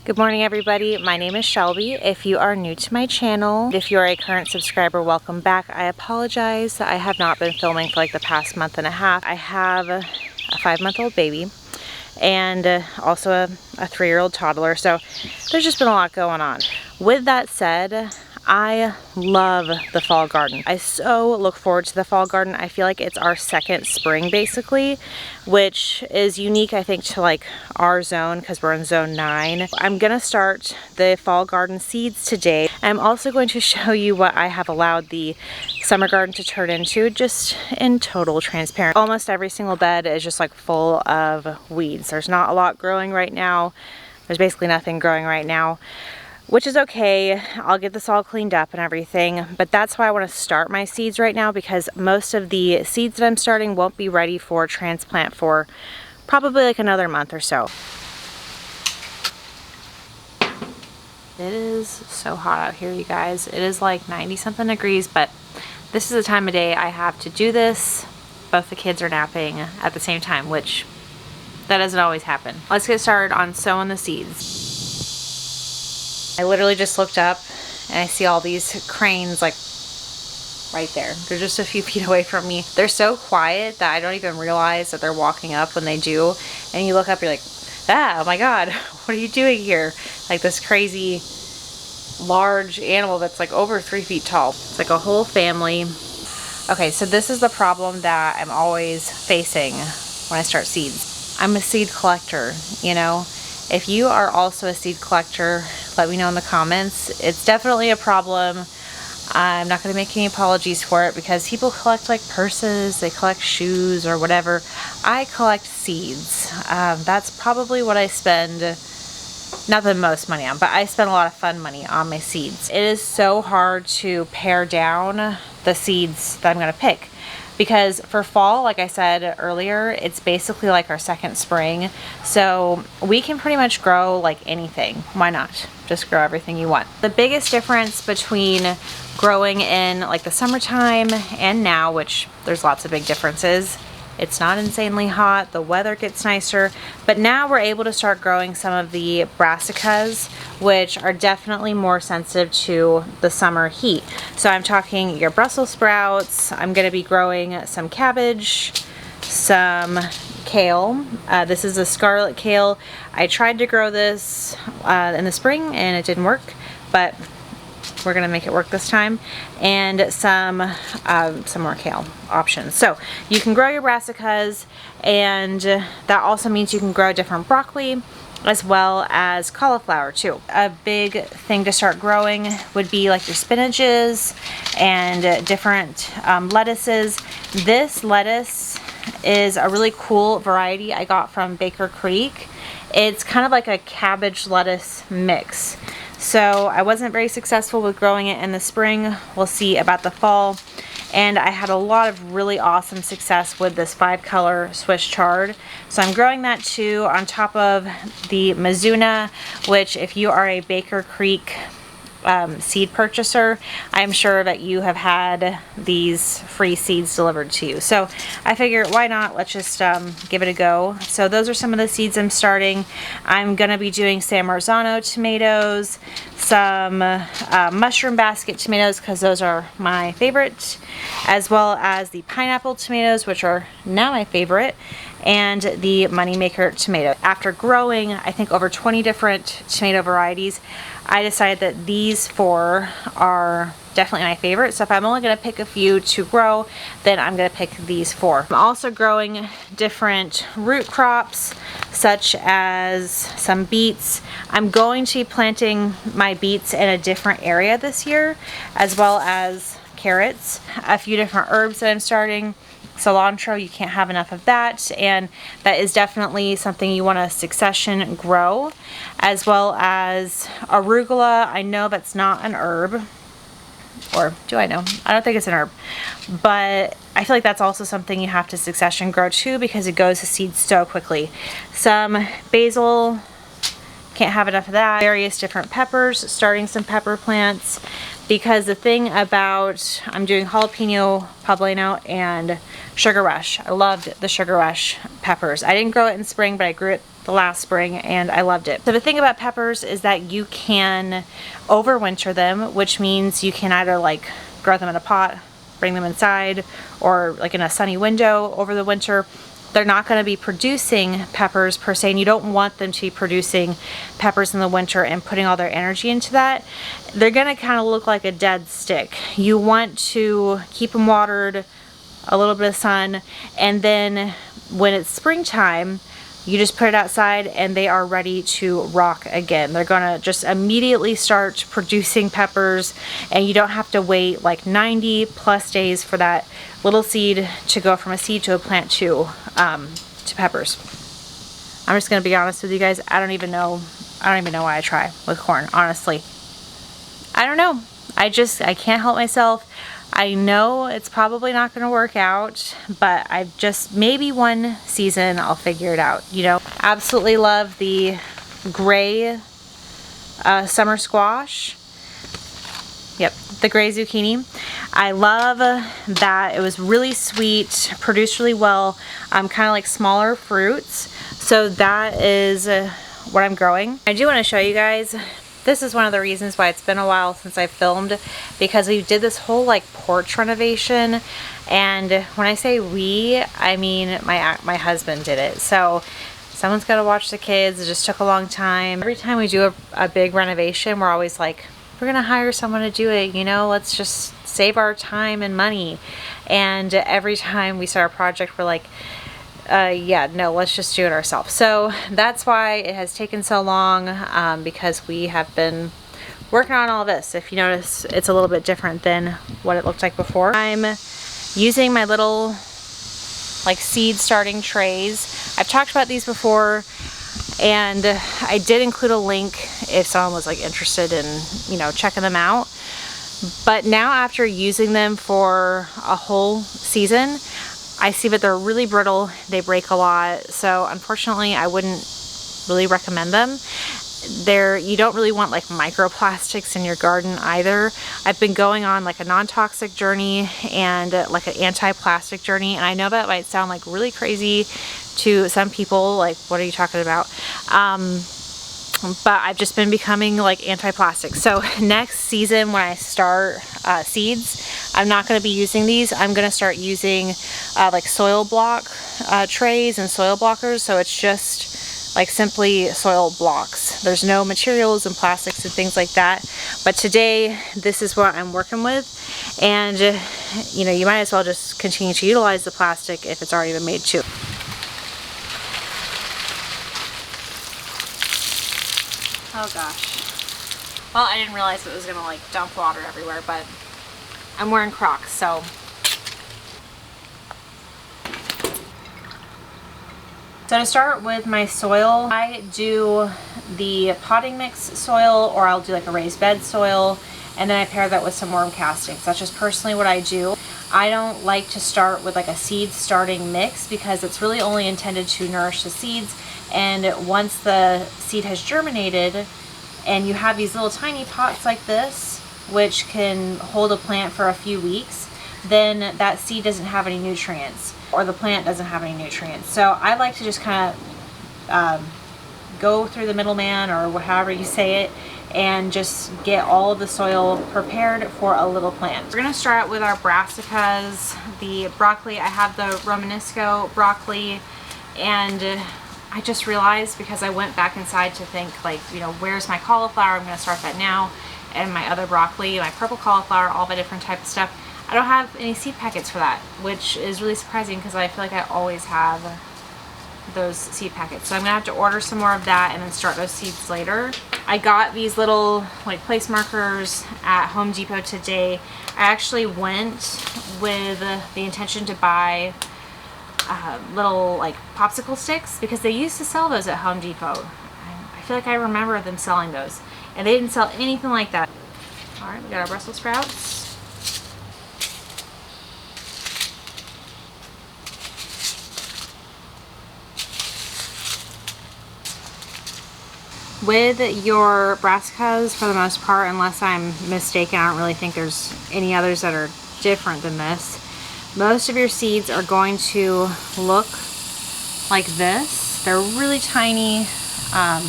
Good morning everybody, my name is Shelby. If you are new to my channel, if you are a current subscriber, welcome back. I apologize that I have not been filming for like the past month and a half. I have a 5-month-old baby and also a 3-year-old toddler, so there's just been a lot going on. With that said, I love the fall garden. I so look forward to the fall garden. I feel like it's our second spring basically, which is unique I think to like our zone because we're in zone 9. I'm gonna start the fall garden seeds today. I'm also going to show you what I have allowed the summer garden to turn into, just in total transparent. Almost every single bed is just like full of weeds. There's not a lot growing right now. There's basically nothing growing right now, which is okay. I'll get this all cleaned up and everything, but that's why I want to start my seeds right now, because most of the seeds that I'm starting won't be ready for transplant for probably like another month or so. It is so hot out here, you guys. It is like 90 something degrees, but this is the time of day I have to do this. Both the kids are napping at the same time, which that doesn't always happen. Let's get started on sowing the seeds. I literally just looked up and I see all these cranes like right there. They're just a few feet away from me. They're so quiet that I don't even realize that they're walking up when they do. And you look up, you're like, ah, oh my God, what are you doing here? Like this crazy large animal that's like over 3 feet tall. It's like a whole family. Okay, so this is the problem that I'm always facing when I start seeds. I'm a seed collector, you know? If you are also a seed collector, let me know in the comments. It's definitely a problem. I'm not going to make any apologies for it because people collect like purses, they collect shoes or whatever. I collect seeds. That's probably what I spend, not the most money on, but I spend a lot of fun money on my seeds. It is so hard to pare down the seeds that I'm going to pick. Because for fall, like I said earlier, it's basically like our second spring. So we can pretty much grow like anything. Why not? Just grow everything you want. The biggest difference between growing in like the summertime and now, which there's lots of big differences. It's not insanely hot, the weather gets nicer, but now we're able to start growing some of the brassicas, which are definitely more sensitive to the summer heat. So I'm talking your Brussels sprouts, I'm gonna be growing some cabbage, some kale. This is a scarlet kale. I tried to grow this in the spring and it didn't work, but we're gonna make it work this time. And some more kale options. So you can grow your brassicas, and that also means you can grow different broccoli as well as cauliflower too. A big thing to start growing would be like your spinaches and different lettuces. This lettuce is a really cool variety I got from Baker Creek. It's kind of like a cabbage lettuce mix. So I wasn't very successful with growing it in the spring. We'll see about the fall. And I had a lot of really awesome success with this 5-color Swiss chard. So I'm growing that too on top of the Mizuna, which if you are a Baker Creek seed purchaser, I'm sure that you have had these free seeds delivered to you. So I figured, why not? Let's just give it a go. So those are some of the seeds I'm starting. I'm gonna be doing San Marzano tomatoes, some mushroom basket tomatoes because those are my favorite, as well as the pineapple tomatoes, which are now my favorite, and the moneymaker tomato. After growing, I think over 20 different tomato varieties, I decided that these 4 are definitely my favorite. So if I'm only going to pick a few to grow, then I'm going to pick these 4. I'm also growing different root crops, such as some beets. I'm going to be planting my beets in a different area this year, as well as carrots. A few different herbs that I'm starting. Cilantro, you can't have enough of that, and that is definitely something you want to succession grow, as well as arugula. I know that's not an herb, or do I know? I don't think it's an herb, but I feel like that's also something you have to succession grow too because it goes to seed so quickly. Some basil, can't have enough of that. Various different peppers, starting some pepper plants, because the thing about, I'm doing jalapeno, poblano, and sugar rush. I loved the sugar rush peppers. I didn't grow it in spring, but I grew it the last spring and I loved it. So the thing about peppers is that you can overwinter them, which means you can either like grow them in a pot, bring them inside, or like in a sunny window over the winter. They're not going to be producing peppers per se, and you don't want them to be producing peppers in the winter and putting all their energy into that. They're going to kind of look like a dead stick. You want to keep them watered, a little bit of sun, and then when it's springtime, you just put it outside and they are ready to rock again. They're gonna just immediately start producing peppers, and you don't have to wait like 90 plus days for that little seed to go from a seed to a plant to peppers. I'm just gonna be honest with you guys, I don't even know why I try with corn, honestly. I don't know. I can't help myself. I know it's probably not going to work out, but I've just, maybe one season I'll figure it out, you know. Absolutely love the gray summer squash. Yep, the gray zucchini. I love that it was really sweet, produced really well, kind of like smaller fruits. So that is what I'm growing. I do want to show you guys. This is one of the reasons why it's been a while since I filmed, because we did this whole like porch renovation, and when I say we, I mean my husband did it. So someone's got to watch the kids. It just took a long time. Every time we do a big renovation, we're always like, we're gonna hire someone to do it, you know, let's just save our time and money. And every time we start a project, we're like, yeah, no, let's just do it ourselves. So that's why it has taken so long, because we have been working on all this. If you notice, it's a little bit different than what it looked like before. I'm using my little like seed starting trays. I've talked about these before, and I did include a link if someone was like interested in, you know, checking them out. But now after using them for a whole season, I see that they're really brittle, they break a lot, so unfortunately I wouldn't really recommend them. You don't really want like microplastics in your garden either. I've been going on like a non-toxic journey and like an anti-plastic journey, and I know that might sound like really crazy to some people, like what are you talking about? But I've just been becoming like anti-plastic. So next season when I start seeds, I'm not going to be using these. I'm going to start using like soil block trays and soil blockers. So it's just like simply soil blocks. There's no materials and plastics and things like that. But today, this is what I'm working with. And you know, you might as well just continue to utilize the plastic if it's already been made too. Oh gosh. Well, I didn't realize it was gonna like dump water everywhere, but I'm wearing Crocs, so. So to start with my soil, I do the potting mix soil, or I'll do like a raised bed soil, and then I pair that with some worm castings. That's just personally what I do. I don't like to start with like a seed starting mix because it's really only intended to nourish the seeds. And once the seed has germinated and you have these little tiny pots like this, which can hold a plant for a few weeks, then that seed doesn't have any nutrients, or the plant doesn't have any nutrients. So I like to just kind of go through the middleman, or however you say it, and just get all of the soil prepared for a little plant. We're gonna start with our brassicas, the broccoli. I have the Romanesco broccoli, and I just realized, because I went back inside to think like, you know, where's my cauliflower? I'm gonna start that now. And my other broccoli, my purple cauliflower, all the different types of stuff. I don't have any seed packets for that, which is really surprising because I feel like I always have those seed packets. So I'm gonna have to order some more of that and then start those seeds later. I got these little like place markers at Home Depot today. I actually went with the intention to buy little like popsicle sticks, because they used to sell those at Home Depot. I feel like I remember them selling those, and they didn't sell anything like that. All right, we got our Brussels sprouts. With your brassicas, for the most part, unless I'm mistaken, I don't really think there's any others that are different than this. Most of your seeds are going to look like this. They're really tiny. I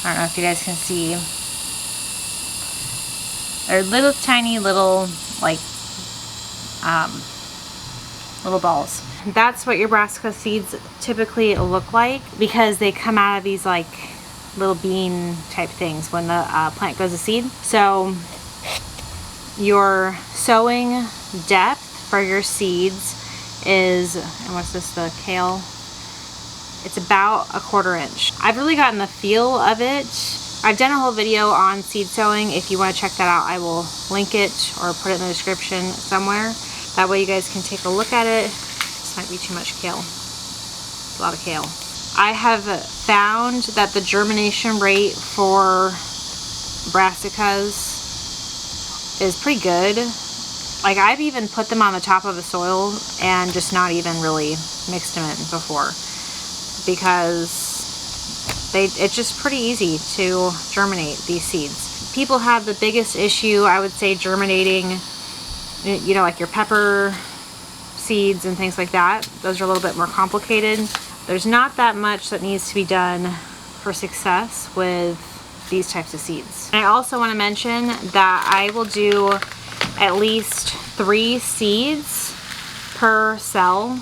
don't know if you guys can see. They're little tiny little like little balls. That's what your brassica seeds typically look like, because they come out of these like little bean type things when the plant goes to seed. So your sowing depth for your seeds is, and what's this, the kale? It's about 1/4 inch. I've really gotten the feel of it. I've done a whole video on seed sowing. If you want to check that out, I will link it or put it in the description somewhere. That way you guys can take a look at it. This might be too much kale. It's a lot of kale. I have found that the germination rate for brassicas is pretty good. Like, I've even put them on the top of the soil and just not even really mixed them in before, because it's just pretty easy to germinate these seeds. People have the biggest issue, I would say, germinating, you know, like your pepper seeds and things like that. Those are a little bit more complicated. There's not that much that needs to be done for success with these types of seeds. And I also want to mention that I will do at least 3 seeds per cell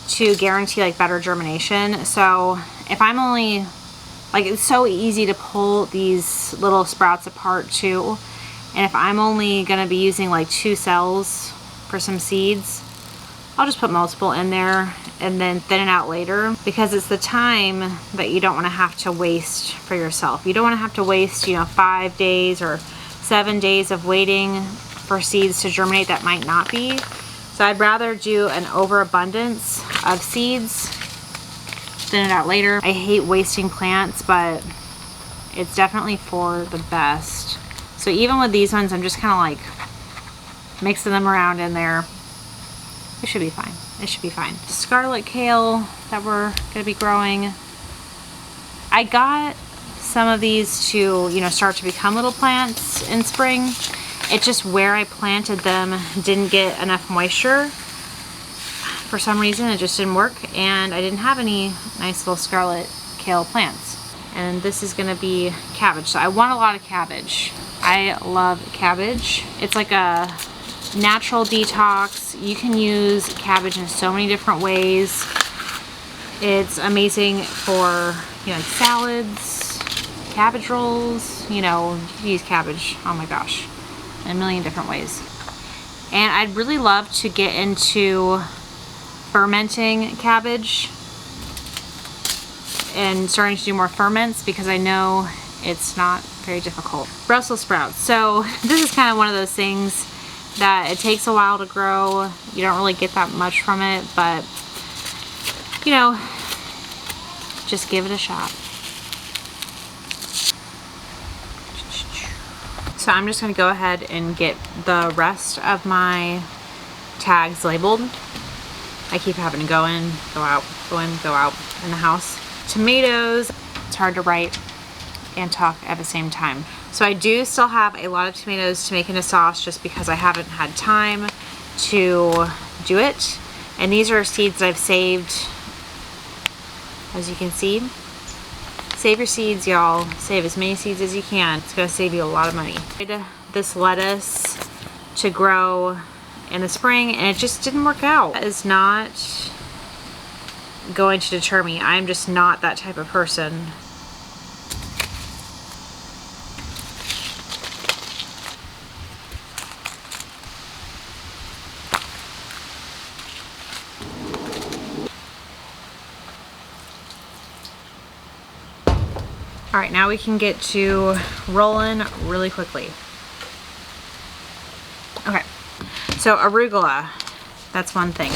to guarantee like better germination. So if I'm only, like, it's so easy to pull these little sprouts apart too, and if I'm only going to be using like 2 cells for some seeds, I'll just put multiple in there and then thin it out later, because it's the time that you don't want to have to waste for yourself. You don't want to have to waste, you know, 5 days or 7 days of waiting for seeds to germinate that might not be. So I'd rather do an overabundance of seeds, thin it out later. I hate wasting plants, but it's definitely for the best. So even with these ones, I'm just kind of like mixing them around in there. It should be fine. It should be fine. Scarlet kale that we're gonna be growing. I got some of these to, you know, start to become little plants in spring. It's just where I planted them didn't get enough moisture. For some reason, it just didn't work, and I didn't have any nice little scarlet kale plants. And this is gonna be cabbage. So I want a lot of cabbage. I love cabbage. It's like a natural detox. You can use cabbage in so many different ways. It's amazing for, you know, like salads, cabbage rolls, you know, you can use cabbage, oh my gosh, in a million different ways. And I'd really love to get into fermenting cabbage and starting to do more ferments, because I know it's not very difficult. Brussels sprouts. So this is kind of one of those things that it takes a while to grow. You don't really get that much from it, but you know, just give it a shot. So I'm just gonna go ahead and get the rest of my tags labeled. I keep having to go in, go out, go in, go out in the house. Tomatoes, it's hard to write and talk at the same time. So I do still have a lot of tomatoes to make into sauce, just because I haven't had time to do it. And these are seeds that I've saved, as you can see. Save your seeds, y'all. Save as many seeds as you can. It's gonna save you a lot of money. This lettuce to grow in the spring, and it just didn't work out. That is not going to deter me. I'm just not that type of person. All right, now we can get to rolling really quickly. Okay, so arugula, that's one thing.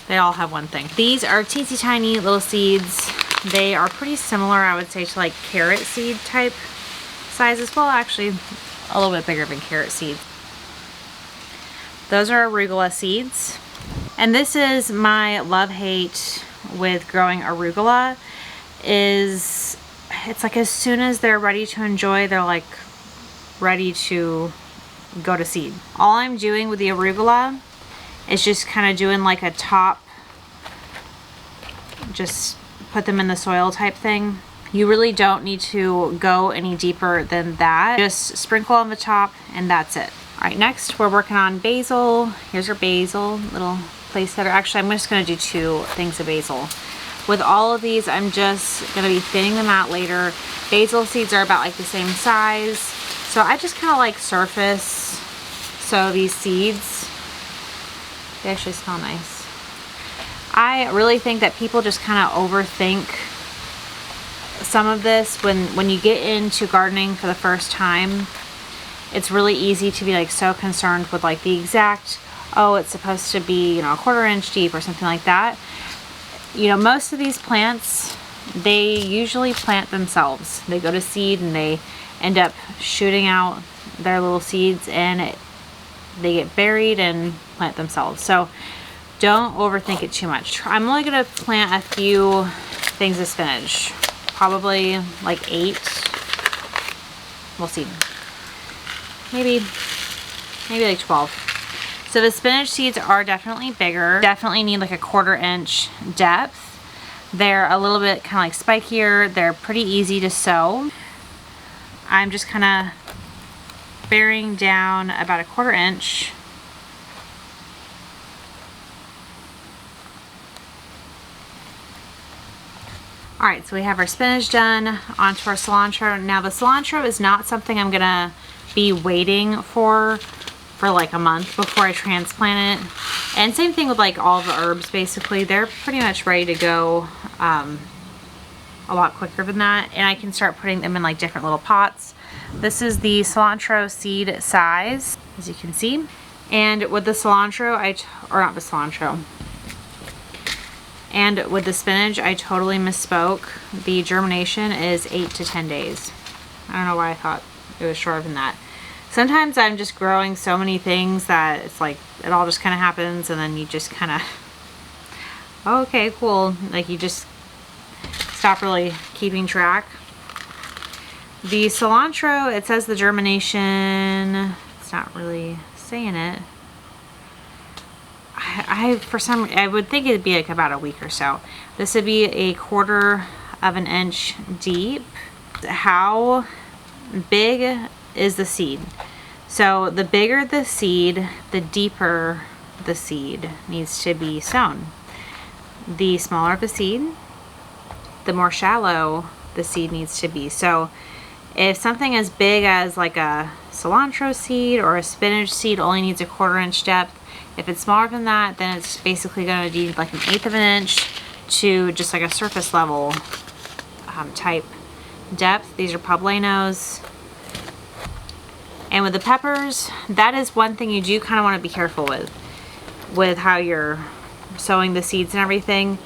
They all have one thing. These are teensy tiny little seeds. They are pretty similar, I would say, to like carrot seed type sizes. Well, actually, a little bit bigger than carrot seeds. Those are arugula seeds. And this is my love-hate with growing arugula, is it's like as soon as they're ready to enjoy, they're like ready to go to seed. All I'm doing with the arugula is just kind of doing like a top just put them in the soil type thing. You really don't need to go any deeper than that. Just sprinkle on the top and that's it. All right, next we're working on basil. Here's our basil, little place setter. Actually, I'm just gonna do 2 things of basil. With all of these, I'm just gonna be thinning them out later. Basil seeds are about like the same size. So I just kind of like surface sow these seeds. They actually smell nice. I really think that people just kind of overthink some of this when you get into gardening for the first time. It's really easy to be like so concerned with like the exact, oh, it's supposed to be, you know, a 1/4 inch deep or something like that. You know, most of these plants, they usually plant themselves. They go to seed and they end up shooting out their little seeds and they get buried and plant themselves. So don't overthink it too much. I'm only gonna plant a few things of spinach. Probably like 8. We'll see. Maybe like 12. So the spinach seeds are definitely bigger. Definitely need like a 1/4 inch depth. They're a little bit kind of like spikier. They're pretty easy to sow. I'm just kind of burying down about a 1/4 inch. All right, so we have our spinach done. Onto our cilantro. Now the cilantro is not something I'm gonna be waiting for like a month before I transplant it. And same thing with like all the herbs, basically. They're pretty much ready to go a lot quicker than that. And I can start putting them in like different little pots. This is the cilantro seed size, as you can see. And with the cilantro, or not the cilantro, and with the spinach, I totally misspoke. The germination is 8 to 10 days. I don't know why I thought it was shorter than that. Sometimes I'm just growing so many things that it's like it all just kind of happens and then you just kind of, oh, okay, cool. Like you just stop really keeping track. The cilantro, it says the germination, it's not really saying it. I would think it'd be like about a week or so. This would be a 1/4 of an inch deep. How big is the seed? So the bigger the seed, the deeper the seed needs to be sown. The smaller the seed, the more shallow the seed needs to be. So if something as big as like a cilantro seed or a spinach seed only needs a 1/4 inch depth, if it's smaller than that, then it's basically going to need like an 1/8 of an inch to just like a surface level type depth. These are poblanos. And with the peppers, that is one thing you do kind of want to be careful with how you're sowing the seeds and everything.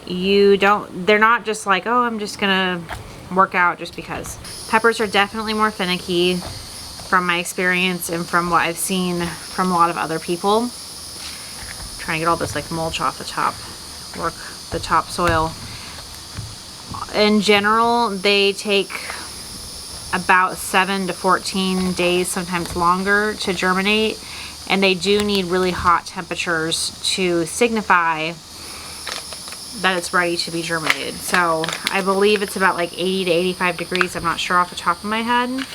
They're not just like, oh, I'm just gonna work out just because. Peppers are definitely more finicky from my experience and from what I've seen from a lot of other people. I'm trying to get all this like mulch off the top, work the topsoil. In general, they take about 7 to 14 days, sometimes longer, to germinate, and they do need really hot temperatures to signify that it's ready to be germinated. So I believe it's about like 80 to 85 degrees. I'm not sure off the top of my head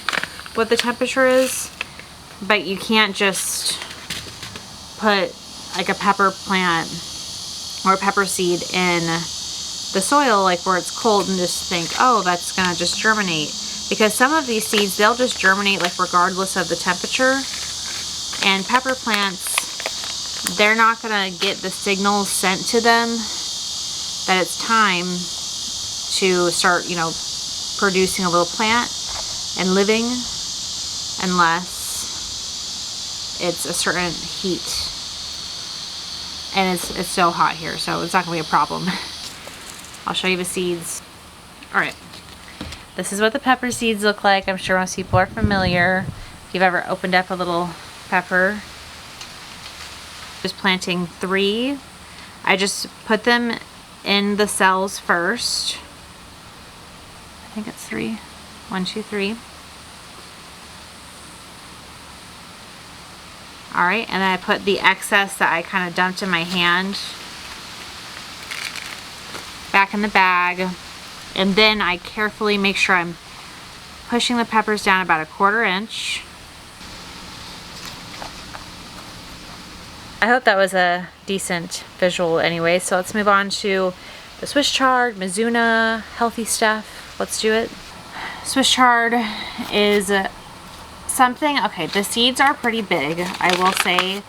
what the temperature is, but you can't just put like a pepper plant or a pepper seed in the soil like where it's cold and just think, oh, that's gonna just germinate. Because some of these seeds, they'll just germinate like regardless of the temperature. And pepper plants, they're not gonna get the signals sent to them that it's time to start, you know, producing a little plant and living unless it's a certain heat. And it's so hot here, so it's not gonna be a problem. I'll show you the seeds. All right. This is what the pepper seeds look like. I'm sure most people are familiar. If you've ever opened up a little pepper. Just planting 3. I just put them in the cells first. I think it's 3. 1, 2, 3. All right, and then I put the excess that I kind of dumped in my hand back in the bag. And then I carefully make sure I'm pushing the peppers down about 1/4 inch. I hope that was a decent visual anyway. So let's move on to the Swiss chard, Mizuna, healthy stuff. Let's do it. Swiss chard is something, okay, the seeds are pretty big, I will say.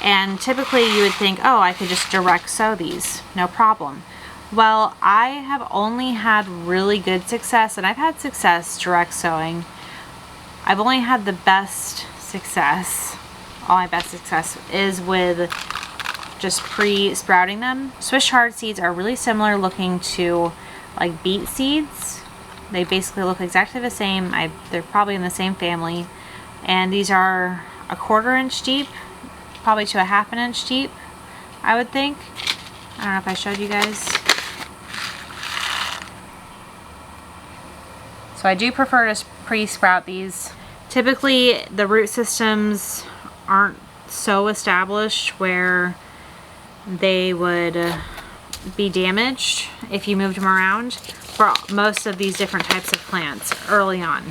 And typically you would think, oh, I could just direct sow these, no problem. Well, I have only had really good success, and I've had success direct sowing. I've only had the best success. All my best success is with just pre-sprouting them. Swiss chard seeds are really similar looking to like beet seeds. They basically look exactly the same. They're probably in the same family. And these are 1/4 inch deep, probably to 1/2 inch deep, I would think. I don't know if I showed you guys. So I do prefer to pre-sprout these. Typically the root systems aren't so established where they would be damaged if you moved them around for most of these different types of plants early on.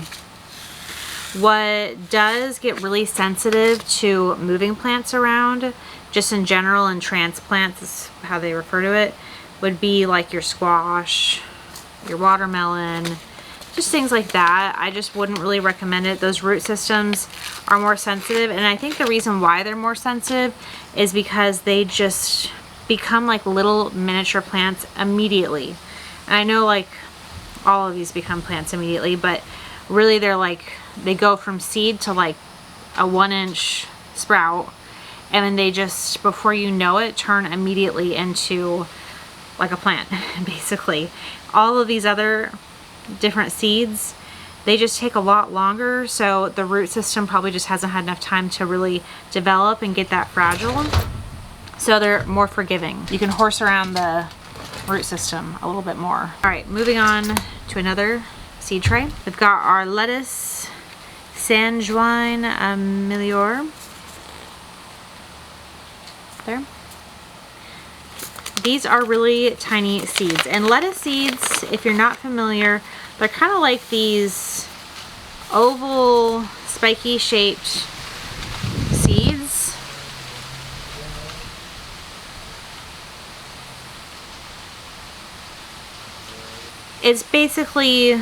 What does get really sensitive to moving plants around, just in general, and transplants is how they refer to it, would be like your squash, your watermelon, just things like that. I just wouldn't really recommend it. Those root systems are more sensitive, and I think the reason why they're more sensitive is because they just become like little miniature plants immediately. And I know like all of these become plants immediately, but really they're like, they go from seed to like a 1 inch sprout, and then they just, before you know it, turn immediately into like a plant basically. All of these other different seeds, they just take a lot longer, so the root system probably just hasn't had enough time to really develop and get that fragile, so they're more forgiving. You can horse around the root system a little bit more. All right, moving on to another seed tray. We've got our lettuce, San Juan Melior. There. These are really tiny seeds, and lettuce seeds, if you're not familiar, they're kind of like these oval, spiky shaped seeds. It's basically,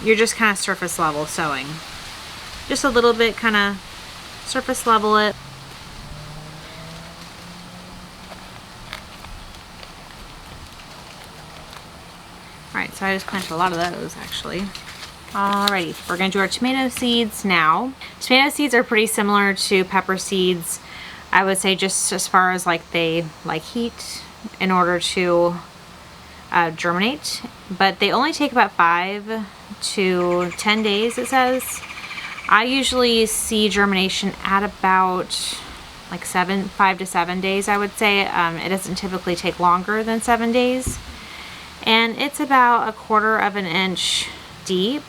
you're just kind of surface level sowing. Just a little bit, kind of surface level it. Alright, so I just planted a lot of those actually. Alrighty, we're going to do our tomato seeds now. Tomato seeds are pretty similar to pepper seeds. I would say just as far as like they like heat in order to germinate. But they only take about 5 to 10 days, it says. I usually see germination at about like 5 to 7 days, I would say. It doesn't typically take longer than 7 days. And it's about 1/4 inch deep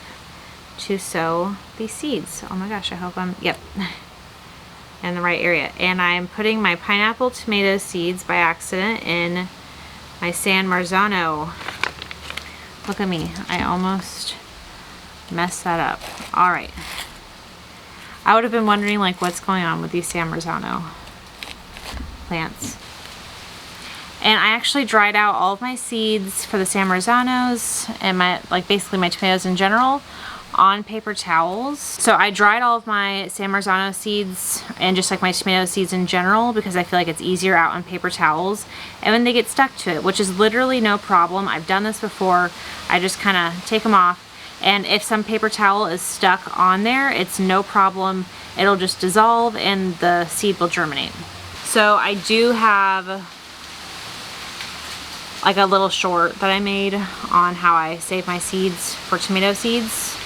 to sow these seeds. Oh my gosh, I hope I'm, yep, in the right area. And I'm putting my pineapple tomato seeds by accident in my San Marzano. Look at me, I almost messed that up. All right. I would have been wondering like what's going on with these San Marzano plants. And I actually dried out all of my seeds for the San Marzanos and my, like basically my tomatoes in general, on paper towels. So I dried all of my San Marzano seeds and just like my tomato seeds in general, because I feel like it's easier out on paper towels. And when they get stuck to it, which is literally no problem, I've done this before, I just kind of take them off. And if some paper towel is stuck on there, it's no problem. It'll just dissolve and the seed will germinate. So I do have like a little short that I made on how I save my seeds for tomato seeds,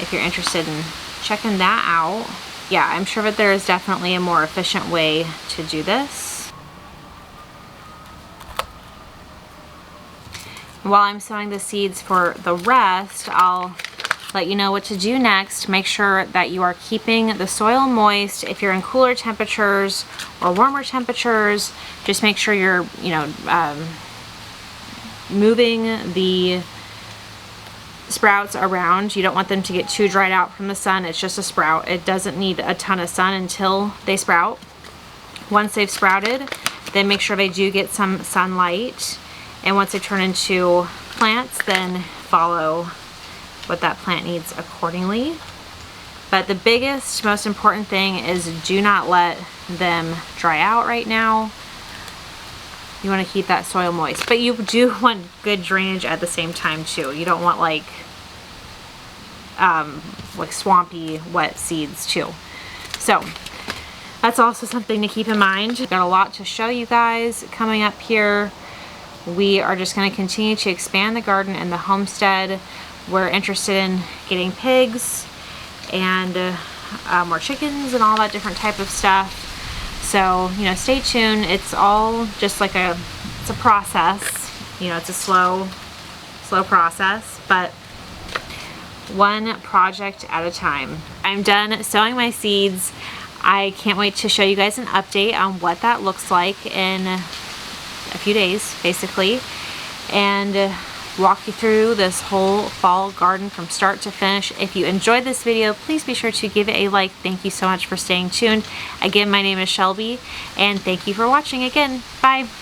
if you're interested in checking that out. Yeah, I'm sure that there is definitely a more efficient way to do this. While I'm sowing the seeds for the rest, I'll let you know what to do next. Make sure that you are keeping the soil moist. If you're in cooler temperatures or warmer temperatures, just make sure you're, moving the sprouts around. You don't want them to get too dried out from the sun. It's just a sprout. It doesn't need a ton of sun until they sprout. Once they've sprouted, then make sure they do get some sunlight. And once they turn into plants, then follow what that plant needs accordingly. But the biggest, most important thing is do not let them dry out right now. You want to keep that soil moist, but you do want good drainage at the same time too. You don't want like swampy, wet seeds too. So that's also something to keep in mind. Got a lot to show you guys coming up here. We are just going to continue to expand the garden and the homestead. We're interested in getting pigs and more chickens and all that different type of stuff. So, you know, stay tuned. It's all just like it's a process. You know, it's a slow process, but one project at a time. I'm done sowing my seeds. I can't wait to show you guys an update on what that looks like in a few days, basically, and walk you through this whole fall garden from start to finish. If you enjoyed this video, please be sure to give it a like. Thank you so much for staying tuned. Again, my name is Shelby, and thank you for watching again. Bye.